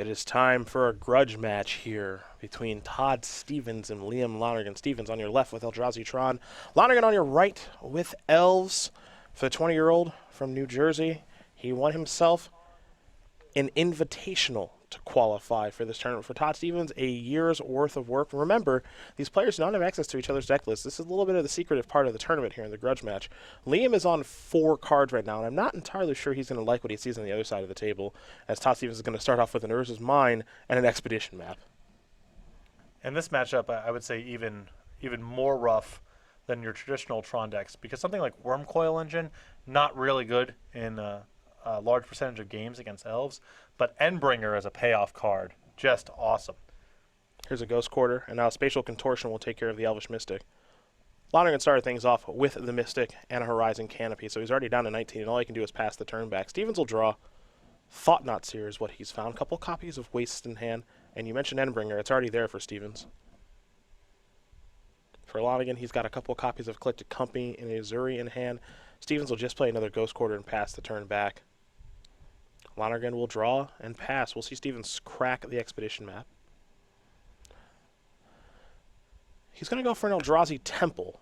It is time for a grudge match here between Todd Stevens and Liam Lonergan. Stevens on your left with Eldrazi Tron. Lonergan on your right with Elves. For the 20-year-old from New Jersey, he won himself an invitational to qualify for this tournament. For Todd Stevens, a year's worth of work. Remember, these players do not have access to each other's deck lists. This is a little bit of the secretive part of the tournament here in the grudge match. Liam is on 4 cards right now, and I'm not entirely sure he's going to like what he sees on the other side of the table, as Todd Stevens is going to start off with an Urza's Mine and an Expedition map. And this matchup, I would say even more rough than your traditional Tron decks, because something like Wormcoil Engine, not really good in a large percentage of games against Elves, but Endbringer as a payoff card, just awesome. Here's a Ghost Quarter, and now Spatial Contortion will take care of the Elvish Mystic. Lonergan started things off with the Mystic and a Horizon Canopy, so he's already down to 19, and all he can do is pass the turn back. Stevens will draw. Thought Knot Seer is what he's found. A couple copies of Waste in hand, and you mentioned Endbringer. It's already there for Stevens. For Lonergan, he's got a couple copies of Eclectic Company and Azuri in hand. Stevens will just play another Ghost Quarter and pass the turn back. Lonergan will draw and pass. We'll see Stevens crack the Expedition map. He's going to go for an Eldrazi Temple.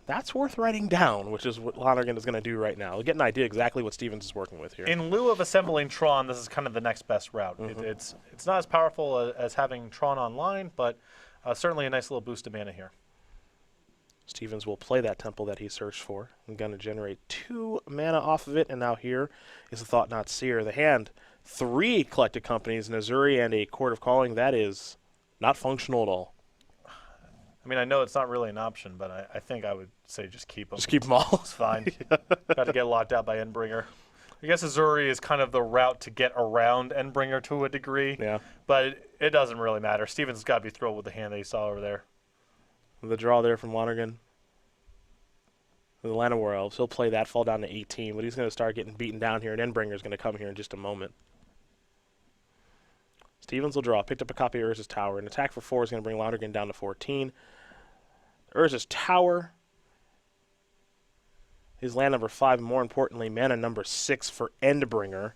That's worth writing down, which is what Lonergan is going to do right now. We'll get an idea exactly what Stevens is working with here. In lieu of assembling Tron, this is kind of the next best route. It's not as powerful as having Tron online, but certainly a nice little boost of mana here. Stevens will play that temple that he searched for. I'm going to generate 2 mana off of it, and now here is the Thought Knot Seer. The hand, 3 Collected Companies, an Azuri, and a Court of Calling. That is not functional at all. I mean, I know it's not really an option, but I think I would say just keep them. Just keep them all. It's fine. Got to get locked out by Endbringer. I guess Azuri is kind of the route to get around Endbringer to a degree. Yeah. But it doesn't really matter. Stevens has got to be thrilled with the hand that he saw over there. The draw there from Lonergan. The Llanowar Elves. He'll play that, fall down to 18, but he's going to start getting beaten down here, and Endbringer is going to come here in just a moment. Stevens will draw. Picked up a copy of Urza's Tower. An attack for 4 is going to bring Lonergan down to 14. Urza's Tower is land number 5, and more importantly, mana number 6 for Endbringer.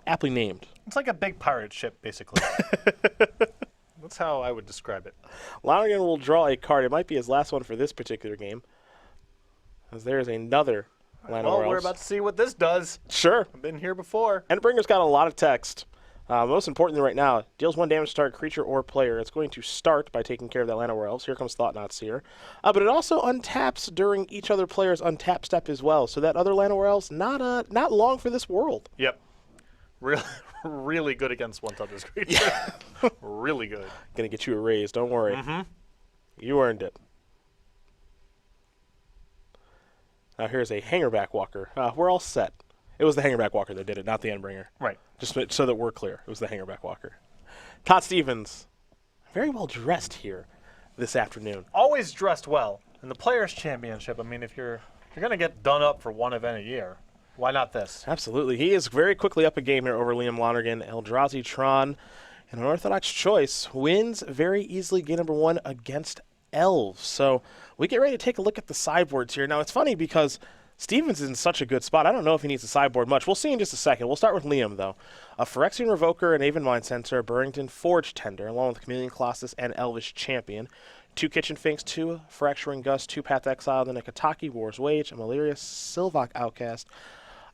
Aptly named. It's like a big pirate ship, basically. That's how I would describe it. Lonergan will draw a card. It might be his last one for this particular game, as there is another Llanowar Well, we're Elves. about to see what this does. Sure. I've been here before. Endbringer's got a lot of text. Most importantly right now, deals 1 damage to target creature or player. It's going to start by taking care of that Llanowar Elves. Here comes Thought Knot Seer. But it also untaps during each other player's untap step as well. So that other Llanowar Elves, not long for this world. Yep. Really good against one-touch creature. Yeah. Really good. Gonna get you a raise, don't worry. You earned it. Now here's a Hangerback Walker. We're all set. It was the Hangerback Walker that did it, not the Endbringer. Right. Just so that we're clear, it was the Hangerback Walker. Todd Stevens, very well dressed here this afternoon. Always dressed well. In the Players' Championship, I mean, if you're going to get done up for one event a year, why not this? Absolutely. He is very quickly up a game here over Liam Lonergan. Eldrazi Tron, an unorthodox choice, wins very easily game number 1 against Elves. So we get ready to take a look at the sideboards here. Now, it's funny because Stevens is in such a good spot. I don't know if he needs a sideboard much. We'll see in just a second. We'll start with Liam, though. A Phyrexian Revoker, an Aven Mind Censor, a Burrington Forge Tender, along with Chameleon Colossus and Elvish Champion. 2 Kitchen Finks, 2 Fracturing Gust, 2 Path Exile, then a Kataki War's Wage, a Malerious Sylvok Outcast,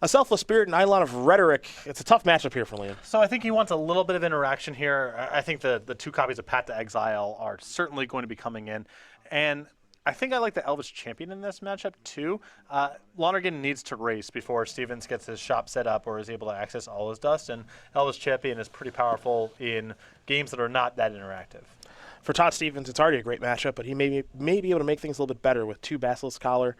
a Selfless Spirit, and Eidolon of Rhetoric. It's a tough matchup here for Liam. So I think he wants a little bit of interaction here. I think the 2 copies of Path to Exile are certainly going to be coming in. And I think I like the Elvish Champion in this matchup, too. Lonergan needs to race before Stevens gets his shop set up or is able to access all his dust, and Elvish Champion is pretty powerful in games that are not that interactive. For Todd Stevens, it's already a great matchup, but he may be able to make things a little bit better with 2 Basilisk Collar,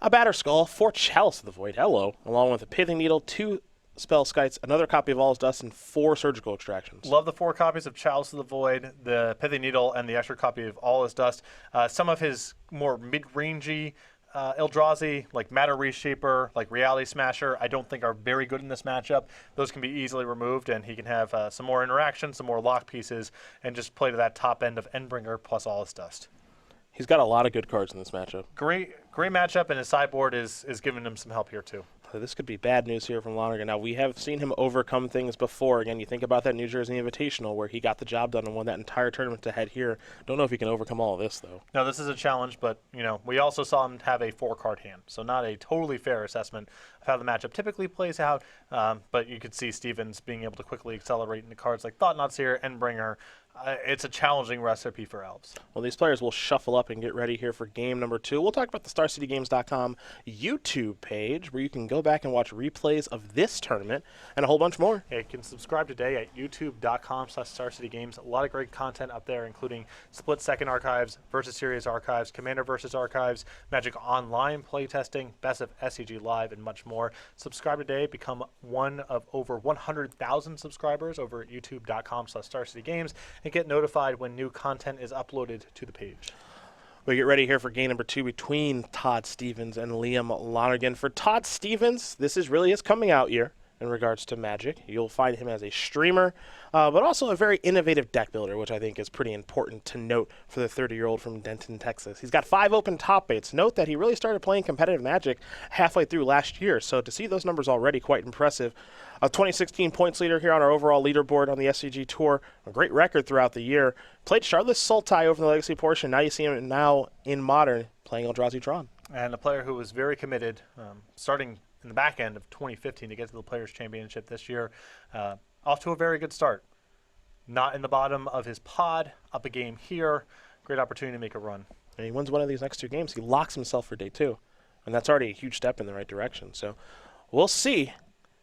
a Batter Skull, 4 Chalice of the Void, along with a Pithing Needle, 2 Spell Skites, another copy of All His Dust, and 4 Surgical Extractions. Love the 4 copies of Chalice of the Void, the Pithing Needle, and the extra copy of All His Dust. Some of his more mid-rangey Eldrazi, like Matter Reshaper, like Reality Smasher, I don't think are very good in this matchup. Those can be easily removed, and he can have some more interaction, some more lock pieces, and just play to that top end of Endbringer plus All His Dust. He's got a lot of good cards in this matchup. Great matchup, and his sideboard is giving him some help here, too. So this could be bad news here from Lonergan. Now, we have seen him overcome things before. Again, you think about that New Jersey Invitational where he got the job done and won that entire tournament to head here. Don't know if he can overcome all of this, though. No, this is a challenge, but we also saw him have a 4-card hand, so not a totally fair assessment of how the matchup typically plays out. But you could see Stevens being able to quickly accelerate into cards like Thought-Knot Seer, Endbringer. It's a challenging recipe for Elves. Well, these players will shuffle up and get ready here for game number 2. We'll talk about the StarCityGames.com YouTube page where you can go back and watch replays of this tournament and a whole bunch more. Yeah, you can subscribe today at youtube.com/StarCityGames. A lot of great content up there, including split-second archives, versus series archives, commander versus archives, Magic Online playtesting, best of SCG Live, and much more. Subscribe today. Become one of over 100,000 subscribers over at youtube.com/StarCityGames. And get notified when new content is uploaded to the page. We get ready here for game number 2 between Todd Stevens and Liam Lonergan. For Todd Stevens, this is really his coming out year in regards to Magic. You'll find him as a streamer, but also a very innovative deck builder, which I think is pretty important to note for the 30-year-old from Denton, Texas. He's got 5 open top 8s. Note that he really started playing competitive Magic halfway through last year, so to see those numbers already, quite impressive. A 2016 points leader here on our overall leaderboard on the SCG Tour. A great record throughout the year. Played Charlotte Sultai over in the Legacy portion. Now you see him now in Modern playing Eldrazi Tron. And a player who was very committed, starting in the back end of 2015 to get to the Players' Championship this year. Off to a very good start. Not in the bottom of his pod, up a game here. Great opportunity to make a run. And he wins one of these next 2 games. He locks himself for day 2. And that's already a huge step in the right direction. So we'll see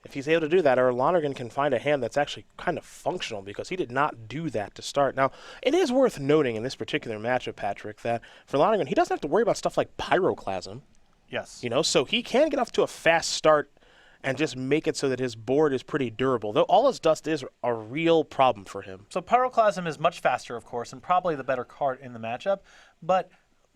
if he's able to do that, or Lonergan can find a hand that's actually kind of functional, because he did not do that to start. Now, it is worth noting in this particular matchup, Patrick, that for Lonergan, he doesn't have to worry about stuff like Pyroclasm. Yes. So he can get off to a fast start and just make it so that his board is pretty durable, though all his dust is a real problem for him. So Pyroclasm is much faster, of course, and probably the better card in the matchup, but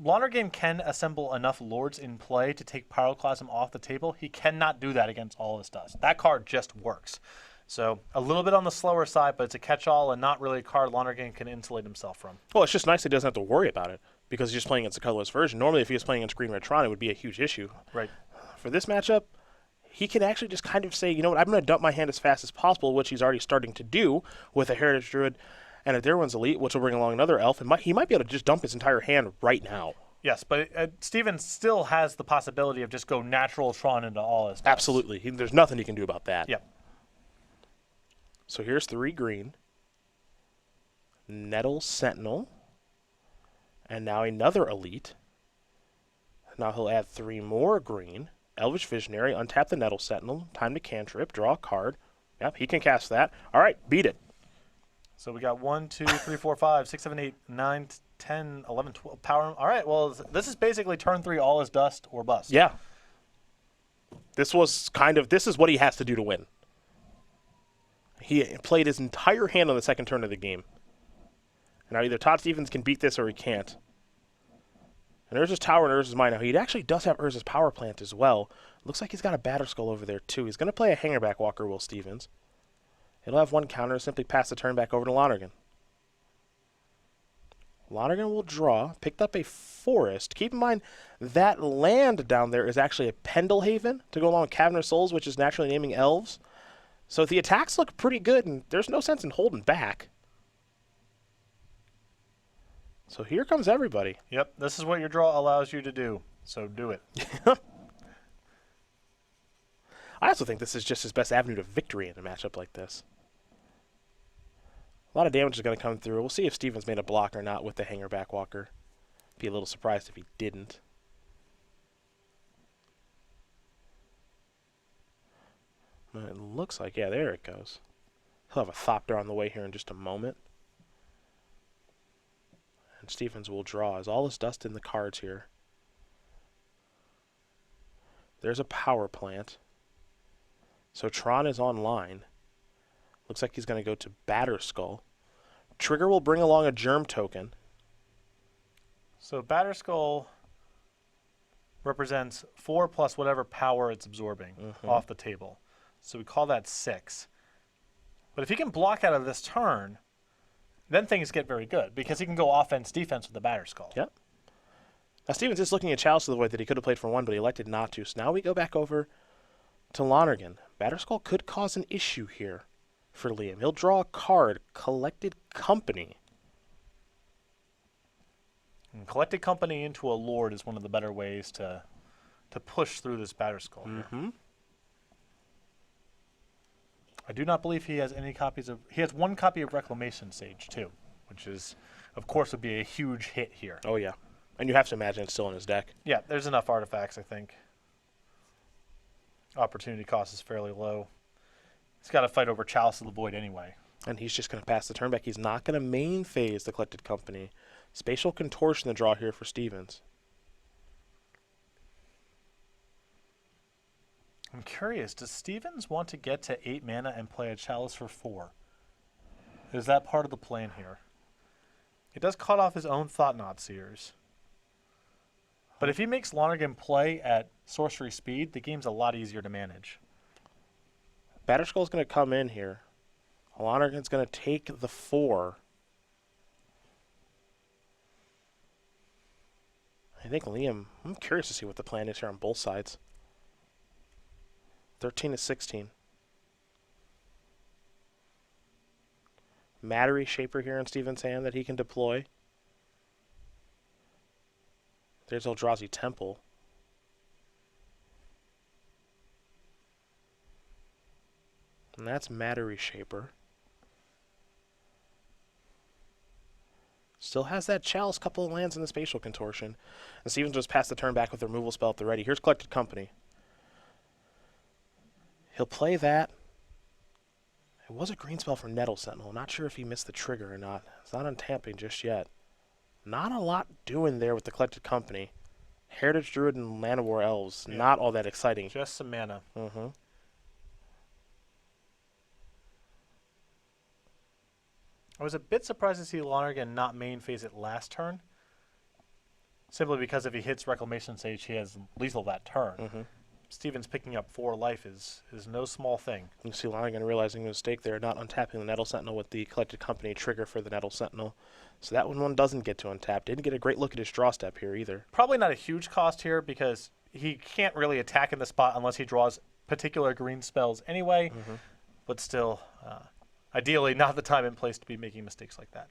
Lonergan can assemble enough Lords in play to take Pyroclasm off the table. He cannot do that against all his dust. That card just works. So a little bit on the slower side, but it's a catch-all and not really a card Lonergan can insulate himself from. Well, it's just nice that he doesn't have to worry about it, because he's just playing against a colorless version. Normally, if he was playing against Green Red Tron, it would be a huge issue. Right. For this matchup, he can actually just kind of say, you know what, I'm going to dump my hand as fast as possible, which he's already starting to do with a Heritage Druid and a Darwin's Elite, which will bring along another Elf, and he might be able to just dump his entire hand right now. Yes, but Stevens still has the possibility of just go natural Tron into all his dust. Absolutely. There's nothing he can do about that. Yep. So here's 3 green. Nettle Sentinel. And now another Elite. Now he'll add 3 more green. Elvish Visionary, untap the Nettle Sentinel. Time to cantrip, draw a card. Yep, he can cast that. All right, beat it. So we got 1, 2, 3, 4, 5, 6, 7, 8, 9, 10, 11, 12 power. All right, well, this is basically turn 3 all is dust or bust. Yeah. This is what he has to do to win. He played his entire hand on the second turn of the game. And now either Todd Stevens can beat this or he can't. And Urza's Tower and Urza's Mine. Now, he actually does have Urza's Power Plant as well. Looks like he's got a Batterskull over there, too. He's going to play a Hangerback Walker, Will Stevens. He'll have 1 counter, simply pass the turn back over to Lonergan. Lonergan will draw, picked up a Forest. Keep in mind, that land down there is actually a Pendelhaven to go along with Cavern of Souls, which is naturally naming elves. So the attacks look pretty good, and there's no sense in holding back. So here comes everybody. Yep, this is what your draw allows you to do, so do it. I also think this is just his best avenue to victory in a matchup like this. A lot of damage is going to come through. We'll see if Stevens made a block or not with the Hangerback Walker. Be a little surprised if he didn't. It looks like, yeah, there it goes. He'll have a Thopter on the way here in just a moment. And Stevens will draw. Is all his dust in the cards here? There's a Power Plant. So Tron is online. Looks like he's going to go to Batterskull. Trigger will bring along a Germ Token. So Batterskull represents 4 plus whatever power it's absorbing off the table. So we call that 6. But if he can block out of this turn, then things get very good, because he can go offense, defense with the Batterskull. Yep. Now Stevens is looking at Chalice of the Void that he could have played for 1, but he elected not to. So now we go back over to Lonergan. Batterskull could cause an issue here for Liam. He'll draw a card, Collected Company. And Collected Company into a Lord is one of the better ways to push through this Batterskull here. Mm-hmm. I do not believe he has any copies of... He has one copy of Reclamation Sage, too, which is, of course, would be a huge hit here. Oh, yeah. And you have to imagine it's still in his deck. Yeah, there's enough artifacts, I think. Opportunity cost is fairly low. He's got to fight over Chalice of the Void anyway. And he's just going to pass the turn back. He's not going to main phase the Collected Company. Spatial Contortion the draw here for Stevens. I'm curious, does Stevens want to get to 8 mana and play a Chalice for 4? Is that part of the plan here? He does cut off his own Thought-Knot Seers. But if he makes Lonergan play at sorcery speed, the game's a lot easier to manage. Batterskull's going to come in here. Lonergan's going to take the 4. I think Liam, I'm curious to see what the plan is here on both sides. 13 to 16. Mattery Shaper here in Stevens' hand that he can deploy. There's Eldrazi Temple. And that's Mattery Shaper. Still has that Chalice, couple of lands in the Spatial Contortion. And Stevens just passed the turn back with the removal spell at the ready. Here's Collected Company. He'll play that. It was a green spell for Nettle Sentinel. Not sure if he missed the trigger or not. It's not untapping just yet. Not a lot doing there with the Collected Company. Heritage Druid and Land of War Elves. Yeah. Not all that exciting. Just some mana. Mm-hmm. I was a bit surprised to see Lonergan not main phase it last turn. Simply because if he hits Reclamation Sage, he has lethal that turn. Mm-hmm. Stevens picking up 4 life is no small thing. You see Lonergan realizing a mistake there, not untapping the Nettle Sentinel with the Collected Company trigger for the Nettle Sentinel. So that one doesn't get to untap. Didn't get a great look at his draw step here either. Probably not a huge cost here because he can't really attack in the spot unless he draws particular green spells anyway. Mm-hmm. But still, ideally not the time and place to be making mistakes like that.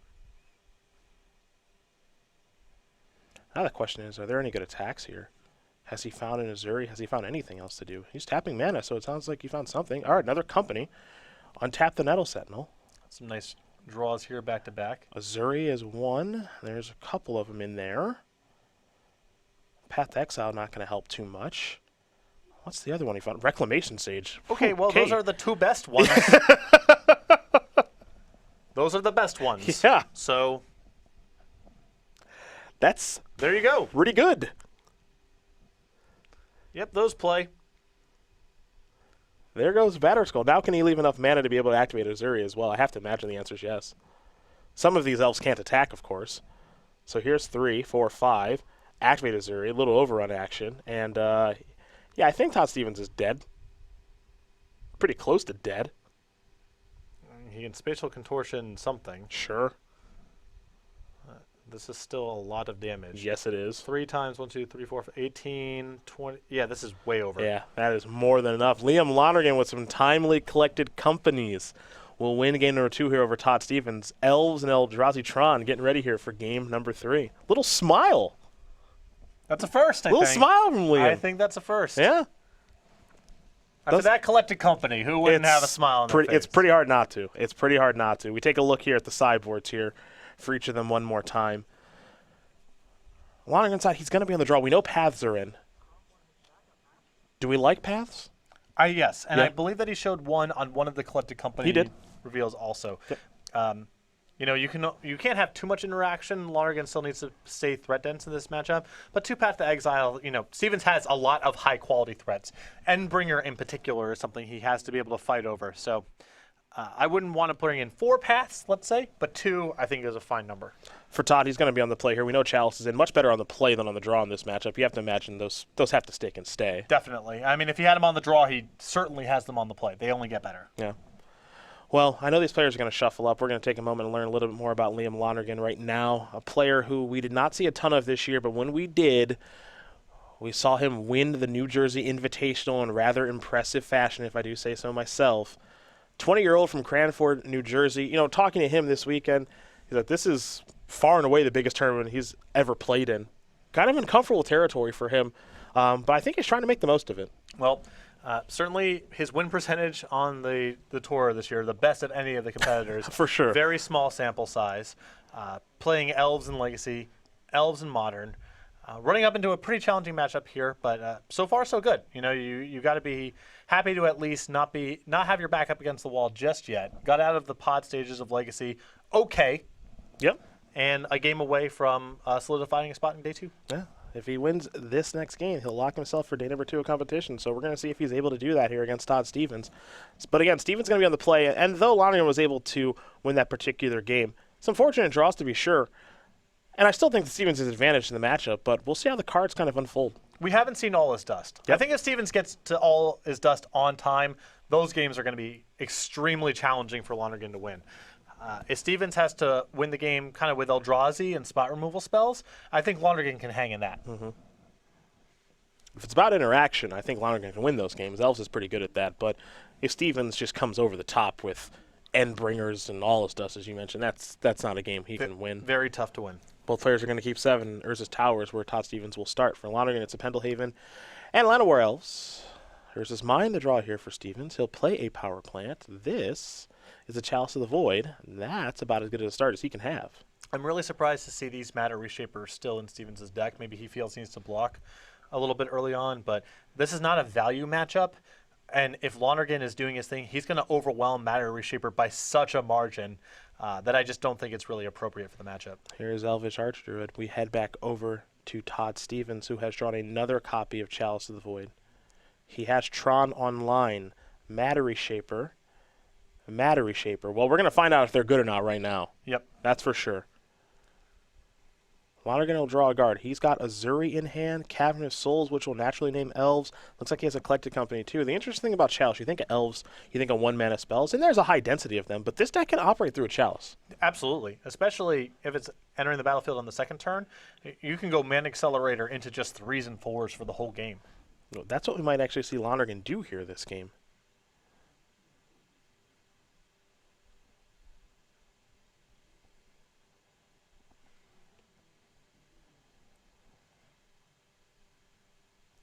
Now the question is, are there any good attacks here? Has he found an Azuri? Has he found anything else to do? He's tapping mana, so it sounds like he found something. All right, another Company. Untap the Nettle Sentinel. Some nice draws here back to back. Azuri is 1. There's a couple of them in there. Path to Exile not going to help too much. What's the other one he found? Reclamation Sage. Okay, well, those are the 2 best ones. Those are the best ones. Yeah. So that's there you go. Pretty good. Yep, those play. There goes Batterskull. Now can he leave enough mana to be able to activate Azuri as well? I have to imagine the answer is yes. Some of these elves can't attack, of course. So here's 3, 4, 5. Activate Azuri, a little overrun action. And, yeah, I think Todd Stevens is dead. Pretty close to dead. He can Spatial Contortion something. Sure. This is still a lot of damage. Yes, it is. 3 times 1, 2, 3, 4, 18, 20. Yeah, this is way over. Yeah, that is more than enough. Liam Lonergan with some timely Collected Companies will win game number 2 here over Todd Stevens. Elves and Eldrazi Tron getting ready here for game number 3. Little smile. That's a first, I think. Little smile from Liam. I think that's a first. Yeah. After that Collected Company, who wouldn't have a smile on their face? It's pretty hard not to. It's pretty hard not to. We take a look here at the sideboards here for each of them one more time. Lonergan's side, he's going to be on the draw. We know paths are in. Do we like paths? Yes, and yeah. I believe that he showed one on one of the Collected Company reveals also. Yep. You know, you can't have too much interaction. Lonergan still needs to stay threat dense in this matchup. But 2 Path to Exile, you know, Stevens has a lot of high quality threats. Endbringer in particular is something he has to be able to fight over. So I wouldn't want to put in 4 paths, let's say, but 2 I think is a fine number. For Todd, he's going to be on the play here. We know Chalice is in much better on the play than on the draw in this matchup. You have to imagine those have to stick and stay. Definitely. I mean, if he had him on the draw, he certainly has them on the play. They only get better. Yeah. Well, I know these players are going to shuffle up. We're going to take a moment and learn a little bit more about Liam Lonergan right now, a player who we did not see a ton of this year, but when we did, We saw him win the New Jersey Invitational in rather impressive fashion, if I do say so myself. 20-year-old from Cranford, New Jersey. You know, talking to him this weekend, he's like, this is far and away the biggest tournament he's ever played in. Kind of uncomfortable territory for him, but I think he's trying to make the most of it. Well, certainly his win percentage on the tour this year, the best of any of the competitors. For sure. Very small sample size. Playing Elves in Legacy, Elves in Modern. Running up into a pretty challenging matchup here, but so far so good. You know, you got to be happy to at least not have your back up against the wall just yet. Got out of the pod stages of Legacy, okay. Yep. And a game away from solidifying a spot in day 2. Yeah. If he wins this next game, he'll lock himself for day number 2 of competition. So we're going to see if he's able to do that here against Todd Stevens. But again, Stevens going to be on the play, and though Lonergan was able to win that particular game, some fortunate draws to be sure. And I still think that Stevens is advantaged in the matchup, but we'll see how the cards kind of unfold. We haven't seen all his dust. Yep. I think if Stevens gets to all his dust on time, those games are going to be extremely challenging for Lonergan to win. If Stevens has to win the game kind of with Eldrazi and spot removal spells, I think Lonergan can hang in that. Mm-hmm. If it's about interaction, I think Lonergan can win those games. Elves is pretty good at that, but if Stevens just comes over the top with Endbringers and all his dust, as you mentioned, that's not a game he can win. Very tough to win. Both players are going to keep 7. Urza's Towers, where Todd Stevens will start. For Lonergan, it's a Pendlehaven and Llanowar Elves. Urza's Mine, the draw here for Stevens. He'll play a Power Plant. This is a Chalice of the Void. That's about as good a start as he can have. I'm really surprised to see these Matter Reshapers still in Stevens' deck. Maybe he feels he needs to block a little bit early on, but this is not a value matchup. And if Lonergan is doing his thing, he's going to overwhelm Matter Reshaper by such a margin that I just don't think it's really appropriate for the matchup. Here's Elvish Archdruid. We head back over to Todd Stevens, who has drawn another copy of Chalice of the Void. He has Tron online, Matter Reshaper. Well, we're going to find out if they're good or not right now. Yep. That's for sure. Lonergan will draw a guard. He's got Azuri in hand, Cavern of Souls, which will naturally name Elves. Looks like he has a Collected Company, too. The interesting thing about Chalice, you think of Elves, you think of 1-mana spells, and there's a high density of them, but this deck can operate through a Chalice. Absolutely, especially if it's entering the battlefield on the second turn. You can go Mana Accelerator into just 3s and 4s for the whole game. That's what we might actually see Lonergan do here this game.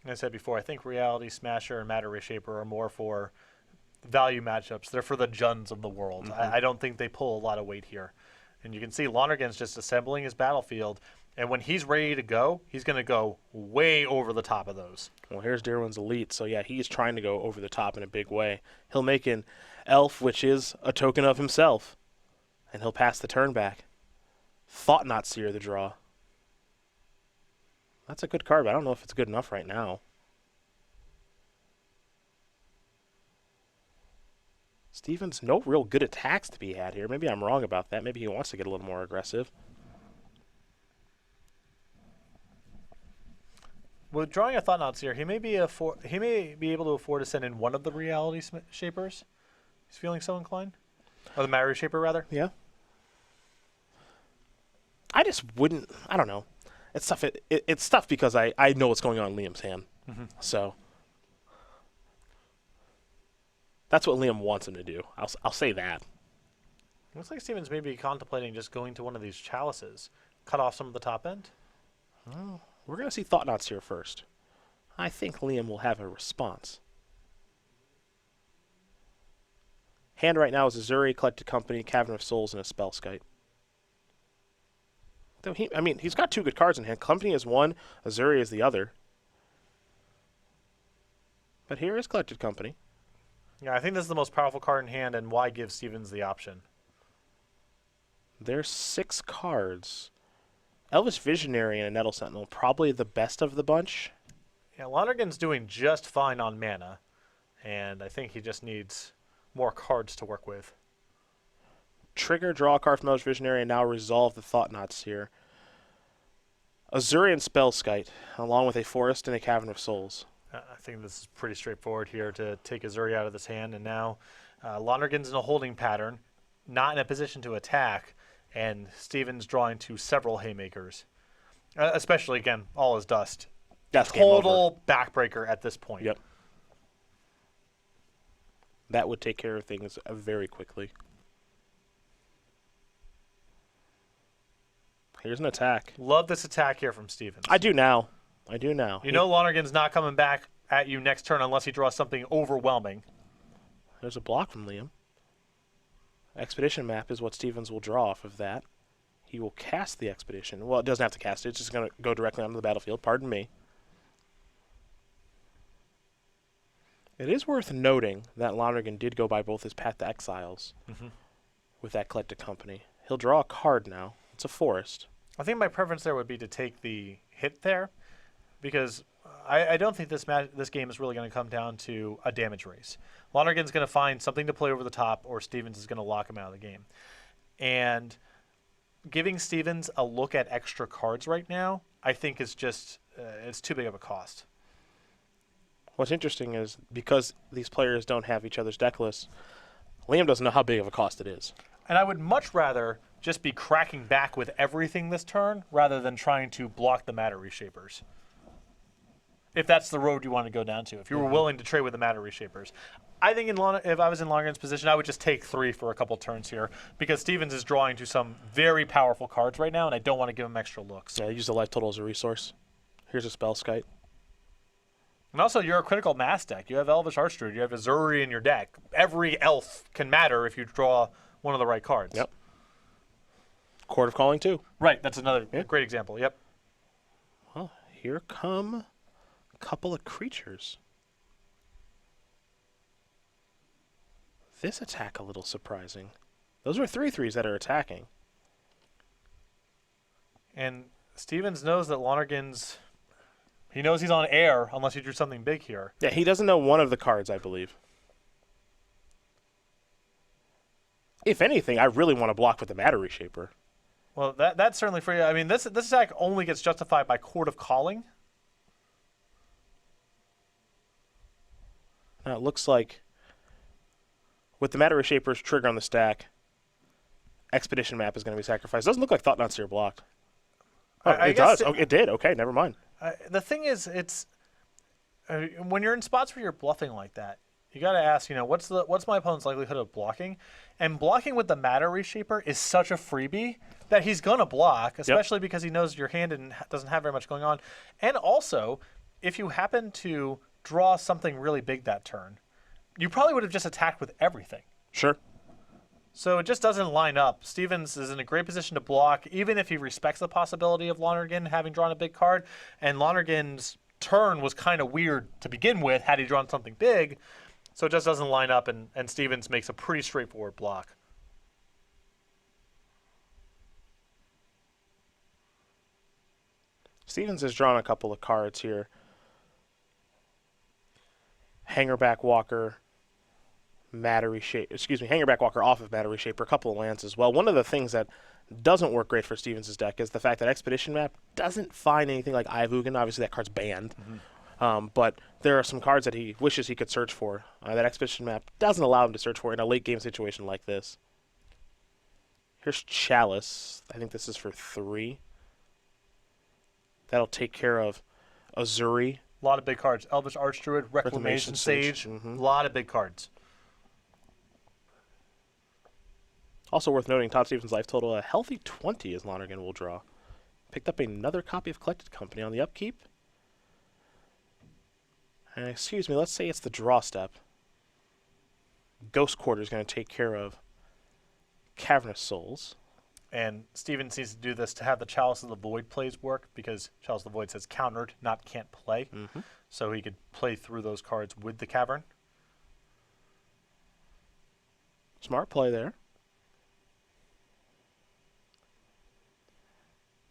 Like I said before, I think Reality Smasher and Matter Reshaper are more for value matchups. They're for the Juns of the world. Mm-hmm. I don't think they pull a lot of weight here. And you can see Lonergan's just assembling his battlefield. And when he's ready to go, he's going to go way over the top of those. Well, here's Dirwin's Elite. So, yeah, he's trying to go over the top in a big way. He'll make an Elf, which is a token of himself. And he'll pass the turn back. Thought Not Seer the draw. That's a good card, but I don't know if it's good enough right now. Stevens, no real good attacks to be had here. Maybe I'm wrong about that. Maybe he wants to get a little more aggressive. With drawing a Thought Not Seer, he may be able to afford to send in one of the Reality Shapers. He's feeling so inclined. Or the Matter Shaper, rather. Yeah. I just wouldn't. I don't know. It's tough. It's tough because I know what's going on in Liam's hand. Mm-hmm. So that's what Liam wants him to do. I'll say that. Looks like Stevens may be contemplating just going to one of these chalices, cut off some of the top end. Oh, we're going to see Thought Knots here first. I think Liam will have a response. Hand right now is Azuri, Collected Company, Cavern of Souls, and a Spellskite. He's got 2 good cards in hand. Company is one, Azuri is the other. But here is Collected Company. Yeah, I think this is the most powerful card in hand, and why give Stevens the option? There's 6 cards. Elvish Visionary and a Nettle Sentinel, probably the best of the bunch. Yeah, Lonergan's doing just fine on mana, and I think he just needs more cards to work with. Trigger, draw a card from Elvish Visionary, and now resolve the Thought Knots here. Azuri and Spellskite, along with a Forest and a Cavern of Souls. I think this is pretty straightforward here to take Azuri out of this hand, and now Lonergan's in a holding pattern, not in a position to attack, and Stevens drawing to several haymakers. Especially, again, all his dust. That's game over. total backbreaker at this point. Yep. That would take care of things very quickly. Here's an attack. Love this attack here from Stevens. I do now. You know Lonergan's not coming back at you next turn unless he draws something overwhelming. There's a block from Liam. Expedition map is what Stevens will draw off of that. He will cast the expedition. Well, it doesn't have to cast it. It's just going to go directly onto the battlefield. Pardon me. It is worth noting that Lonergan did go by both his Path to Exiles with that Collected Company. He'll draw a card now. It's a forest. I think my preference there would be to take the hit there, because I don't think this game is really going to come down to a damage race. Lonergan's going to find something to play over the top, or Stevens is going to lock him out of the game. And giving Stevens a look at extra cards right now, I think is just it's too big of a cost. What's interesting is because these players don't have each other's deck lists, Liam doesn't know how big of a cost it is. And I would much rather just be cracking back with everything this turn rather than trying to block the Matter Reshapers. If that's the road you want to go down to. If you were willing to trade with the Matter Reshapers. I think if I was in Lonergan's position, I would just take 3 for a couple turns here, because Stevens is drawing to some very powerful cards right now, and I don't want to give him extra looks. Yeah, use the life total as a resource. Here's a spell skite. And also, you're a critical mass deck. You have Elvish Archdruid. You have Azuri in your deck. Every elf can matter if you draw one of the right cards. Yep. Court of Calling, too. Right. That's another great example. Yep. Well, here come a couple of creatures. This attack a little surprising. Those are 3/3s that are attacking. And Stevens knows that Lonergan's... He knows he's on air unless you drew something big here. Yeah, he doesn't know one of the cards, I believe. If anything, I really want to block with the Matter Reshaper. Well, that's certainly for you. I mean, this attack only gets justified by Court of Calling. Now, it looks like with the Matter Reshaper's trigger on the stack, Expedition Map is going to be sacrificed. Doesn't look like Thought Knots are blocked. Oh, it does. Oh, it did. Okay, never mind. The thing is, it's when you're in spots where you're bluffing like that, you got to ask, what's my opponent's likelihood of blocking? And blocking with the Matter Reshaper is such a freebie that he's going to block, especially because he knows your hand and doesn't have very much going on. And also, if you happen to draw something really big that turn, you probably would have just attacked with everything. Sure. So it just doesn't line up. Stevens is in a great position to block, even if he respects the possibility of Lonergan having drawn a big card. And Lonergan's turn was kind of weird to begin with, had he drawn something big. So it just doesn't line up, and Stevens makes a pretty straightforward block. Stevens has drawn a couple of cards here. Hangerback Walker, Matter Reshaper. Excuse me, Hangerback Walker off of Matter Reshaper, a couple of lands as well. One of the things that doesn't work great for Stevens' deck is the fact that Expedition Map doesn't find anything like Ivugan. Obviously, that card's banned. But there are some cards that he wishes he could search for. That Expedition Map doesn't allow him to search for in a late-game situation like this. Here's Chalice. I think this is for 3. That'll take care of Azuri. A lot of big cards. Elvish Archdruid, Reclamation Sage. A lot of big cards. Also worth noting, Todd Stevens' life total, a healthy 20 as Lonergan will draw. Picked up another copy of Collected Company on the upkeep. And excuse me, let's say it's the draw step. Ghost Quarter is going to take care of Cavernous Souls. And Stevens needs to do this to have the Chalice of the Void plays work, because Chalice of the Void says countered, not can't play. So he could play through those cards with the Cavern. Smart play there.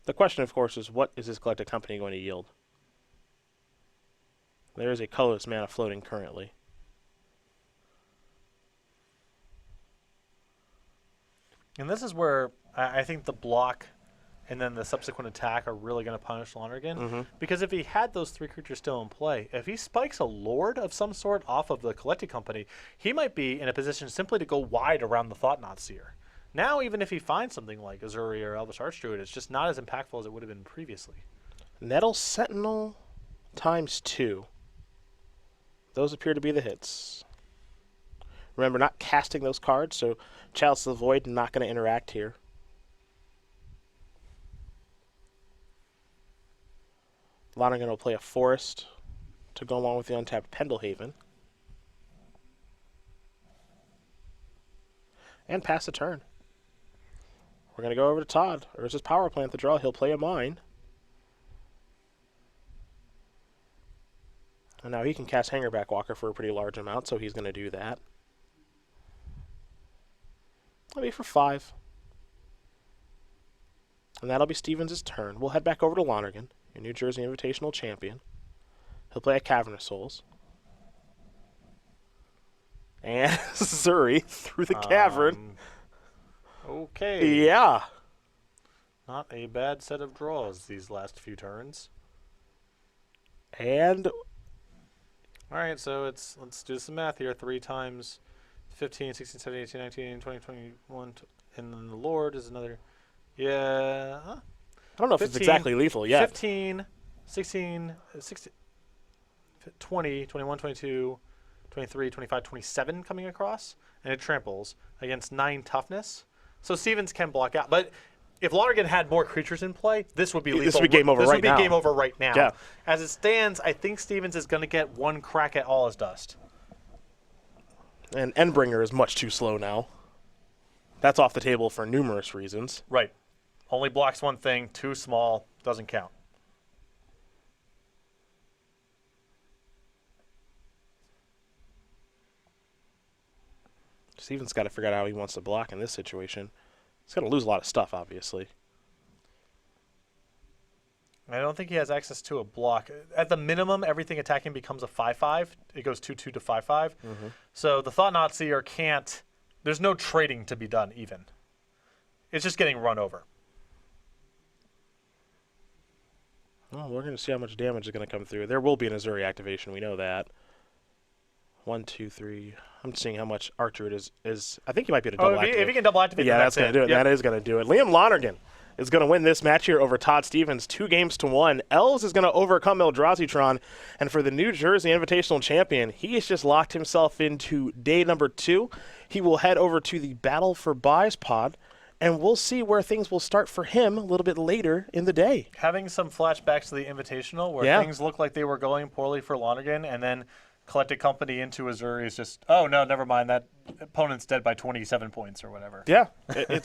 The question, of course, is what is this Collected Company going to yield? There is a colorless mana floating currently. And this is where I think the block and then the subsequent attack are really going to punish Lonergan. Because if he had those 3 creatures still in play, if he spikes a Lord of some sort off of the Collected Company, he might be in a position simply to go wide around the Thought-Knot Seer. Now, even if he finds something like Azuri or Elvish Archdruid, it's just not as impactful as it would have been previously. Nettle Sentinel times 2. Those appear to be the hits. Remember, not casting those cards, so Chalice of the Void not going to interact here. Lonergan will play a Forest to go along with the untapped Pendlehaven. And pass the turn. We're going to go over to Todd. Or is his power plant to draw? He'll play a Mine. And now he can cast Hangerback Walker for a pretty large amount, so he's going to do that. That'll be for 5. And that'll be Stevens' turn. We'll head back over to Lonergan, your New Jersey Invitational champion. He'll play a Cavernous Souls. And Zuri through the cavern. Okay. Yeah. Not a bad set of draws these last few turns. And all right, so let's do some math here. 3 times 15, 16, 17, 18, 19, 20, 21, and then the Lord is another. Yeah. I don't know if it's exactly lethal yet. 15, 16, 20, 21, 22, 23, 25, 27 coming across, and it tramples against 9 toughness. So Stevens can block out. But if Lonergan had more creatures in play, this would be lethal. This would be game over right now. This would be game over right now. Yeah. As it stands, I think Stevens is going to get one crack at All Is Dust. And Endbringer is much too slow now. That's off the table for numerous reasons. Right. Only blocks one thing, too small, doesn't count. Stevens got to figure out how he wants to block in this situation. He's going to lose a lot of stuff, obviously. I don't think he has access to a block. At the minimum, everything attacking becomes a 5/5. It goes 2/2 to 5/5. So the Thought-Knot Seer can't. There's no trading to be done, even. It's just getting run over. Well, we're going to see how much damage is going to come through. There will be an Azuri activation. We know that. 1, 2, 3. I'm seeing how much Archer is. I think he might be able to double activate. If he can double activate, yeah, then that's going to do it. Yep. That is going to do it. Liam Lonergan is going to win this match here over Todd Stevens, 2-1. Elves is going to overcome Eldrazi. And for the New Jersey Invitational champion, he has just locked himself into day number 2. He will head over to the Battle for Buys pod, and we'll see where things will start for him a little bit later in the day. Having some flashbacks to the Invitational where things looked like they were going poorly for Lonergan, and then Collected Company into Azuri is just, oh, no, never mind. That opponent's dead by 27 points or whatever. Yeah, it's